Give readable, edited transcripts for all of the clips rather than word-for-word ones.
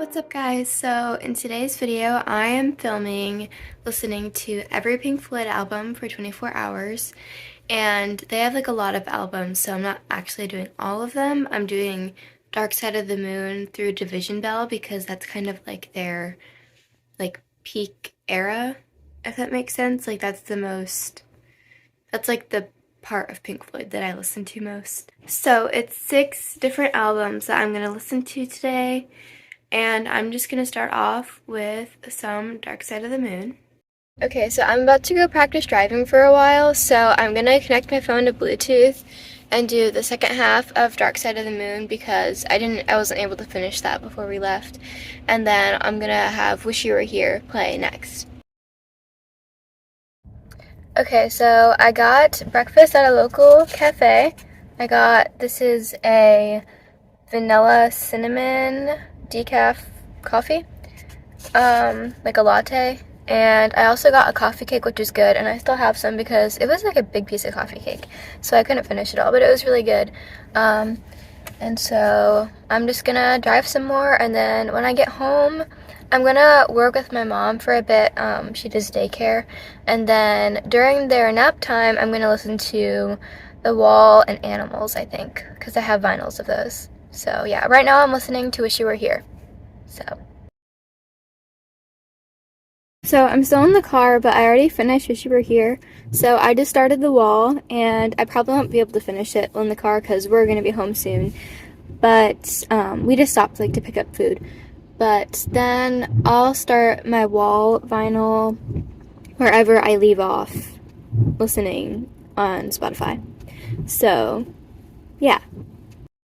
What's up guys? So in today's video I am listening to every Pink Floyd album for 24 hours, and they have like a lot of albums, so I'm not actually doing all of them. I'm doing Dark Side of the Moon through Division Bell because that's kind of like their like peak era, if that makes sense. Like that's like the part of Pink Floyd that I listen to most. So it's 6 different albums that I'm going to listen to today. And I'm just going to start off with some Dark Side of the Moon. Okay, so I'm about to go practice driving for a while, so I'm going to connect my phone to Bluetooth and do the second half of Dark Side of the Moon because I wasn't able to finish that before we left. And then I'm going to have Wish You Were Here play next. Okay, so I got breakfast at a local cafe. This is a vanilla cinnamon decaf coffee, like a latte, and I also got a coffee cake, which is good, and I still have some because it was like a big piece of coffee cake, so I couldn't finish it all, but it was really good. And so I'm just gonna drive some more, and then when I get home I'm gonna work with my mom for a bit. She does daycare, and then during their nap time I'm gonna listen to The Wall and Animals, I think, because I have vinyls of those. So yeah, right now I'm listening to Wish You Were Here. So I'm still in the car, but I already finished Wish You Were Here. So I just started The Wall, and I probably won't be able to finish it in the car because we're going to be home soon. But we just stopped like to pick up food. But then I'll start my Wall vinyl wherever I leave off listening on Spotify. So yeah.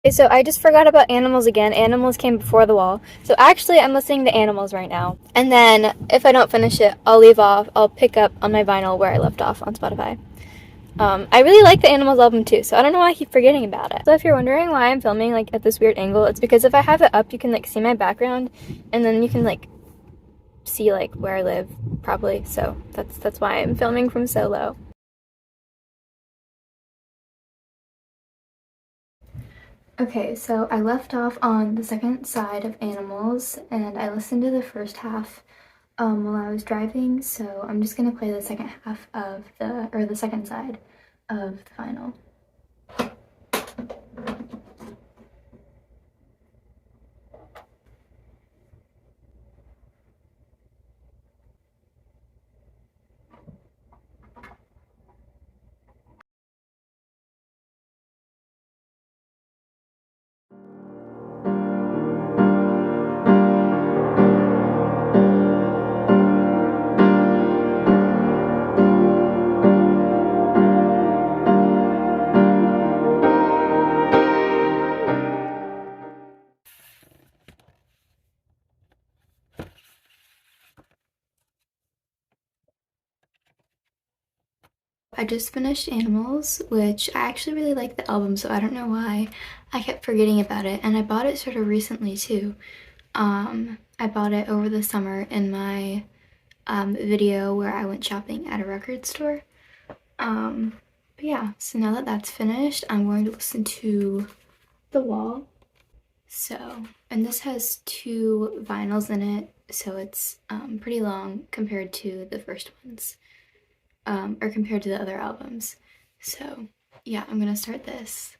Okay, so I just forgot about Animals again. Animals came before The Wall. So actually, I'm listening to Animals right now. And then, if I don't finish it, I'll pick up on my vinyl where I left off on Spotify. I really like the Animals album too, so I don't know why I keep forgetting about it. So if you're wondering why I'm filming like at this weird angle, it's because if I have it up, you can like see my background, and then you can like see like where I live, probably. So that's why I'm filming from so low. Okay, so I left off on the second side of Animals, and I listened to the first half while I was driving, so I'm just gonna play the second half of the second side of the final. I just finished Animals, which I actually really like the album, so I don't know why I kept forgetting about it, and I bought it sort of recently too. I bought it over the summer in my video where I went shopping at a record store. But yeah, so now that that's finished, I'm going to listen to The Wall. So, and this has 2 vinyls in it, so it's pretty long compared to the first ones. Or compared to the other albums. So yeah, I'm gonna start this.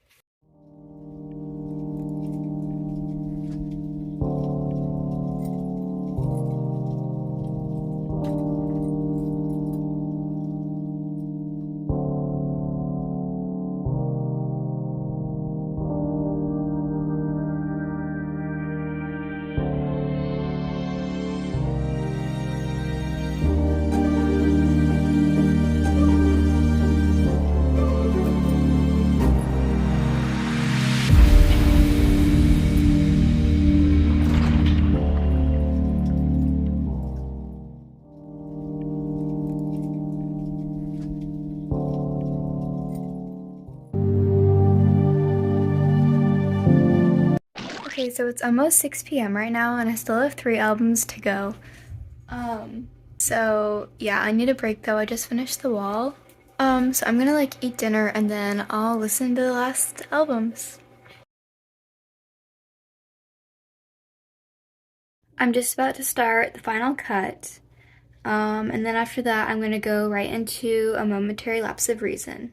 Okay, so it's almost 6 p.m. right now, and I still have 3 albums to go. So yeah, I need a break though. I just finished The Wall. So I'm gonna like eat dinner and then I'll listen to the last albums. I'm just about to start the final cut, and then after that, I'm going to go right into a momentary lapse of reason.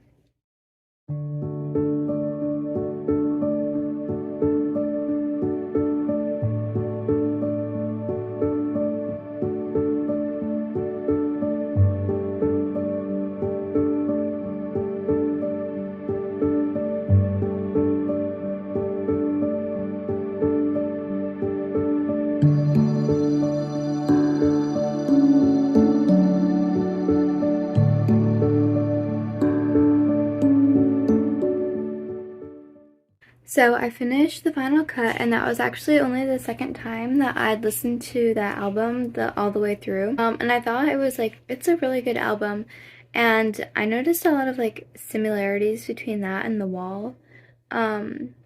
So I finished the final cut, and that was actually only the second time that I'd listened to that album all the way through. And I thought it was like, it's a really good album, and I noticed a lot of like similarities between that and The Wall,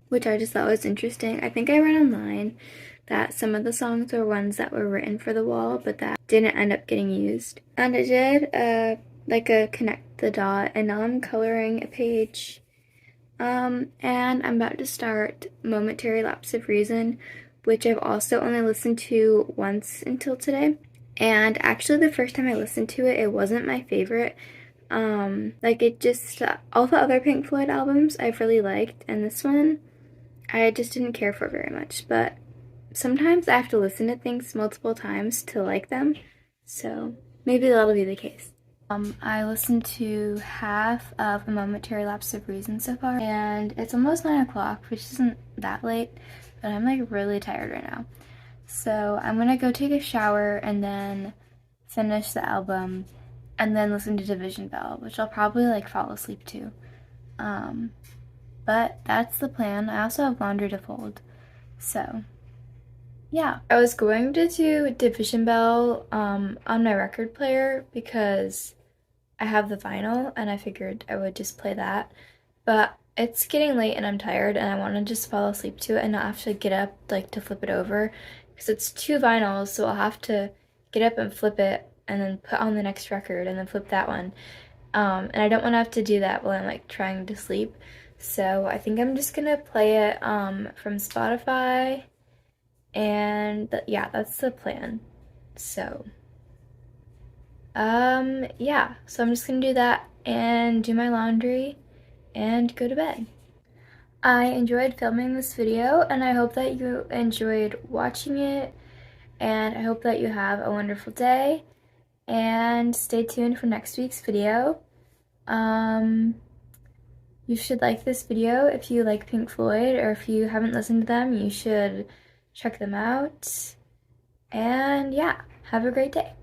which I just thought was interesting. I think I read online that some of the songs were ones that were written for The Wall, but that didn't end up getting used. And I did like a connect the dot, and now I'm coloring a page. And I'm about to start Momentary Lapse of Reason, which I've also only listened to once until today. And actually, the first time I listened to it, it wasn't my favorite. Like it just, all the other Pink Floyd albums I've really liked, and this one, I just didn't care for very much. But sometimes I have to listen to things multiple times to like them, so maybe that'll be the case. I listened to half of A Momentary Lapse of Reason so far, and it's almost 9 o'clock, which isn't that late, but I'm like really tired right now. So I'm gonna go take a shower and then finish the album and then listen to Division Bell, which I'll probably like fall asleep to. But that's the plan. I also have laundry to fold, so yeah. I was going to do Division Bell on my record player because I have the vinyl and I figured I would just play that. But it's getting late and I'm tired and I want to just fall asleep to it and not have to get up like to flip it over because it's two vinyls, so I'll have to get up and flip it and then put on the next record and then flip that one. And I don't want to have to do that while I'm like trying to sleep. So I think I'm just gonna play it from Spotify, and yeah, that's the plan. So yeah, so I'm just gonna do that and do my laundry and go to bed. I enjoyed filming this video and I hope that you enjoyed watching it, and I hope that you have a wonderful day and stay tuned for next week's video. You should like this video if you like Pink Floyd, or if you haven't listened to them, you should check them out. And yeah, have a great day.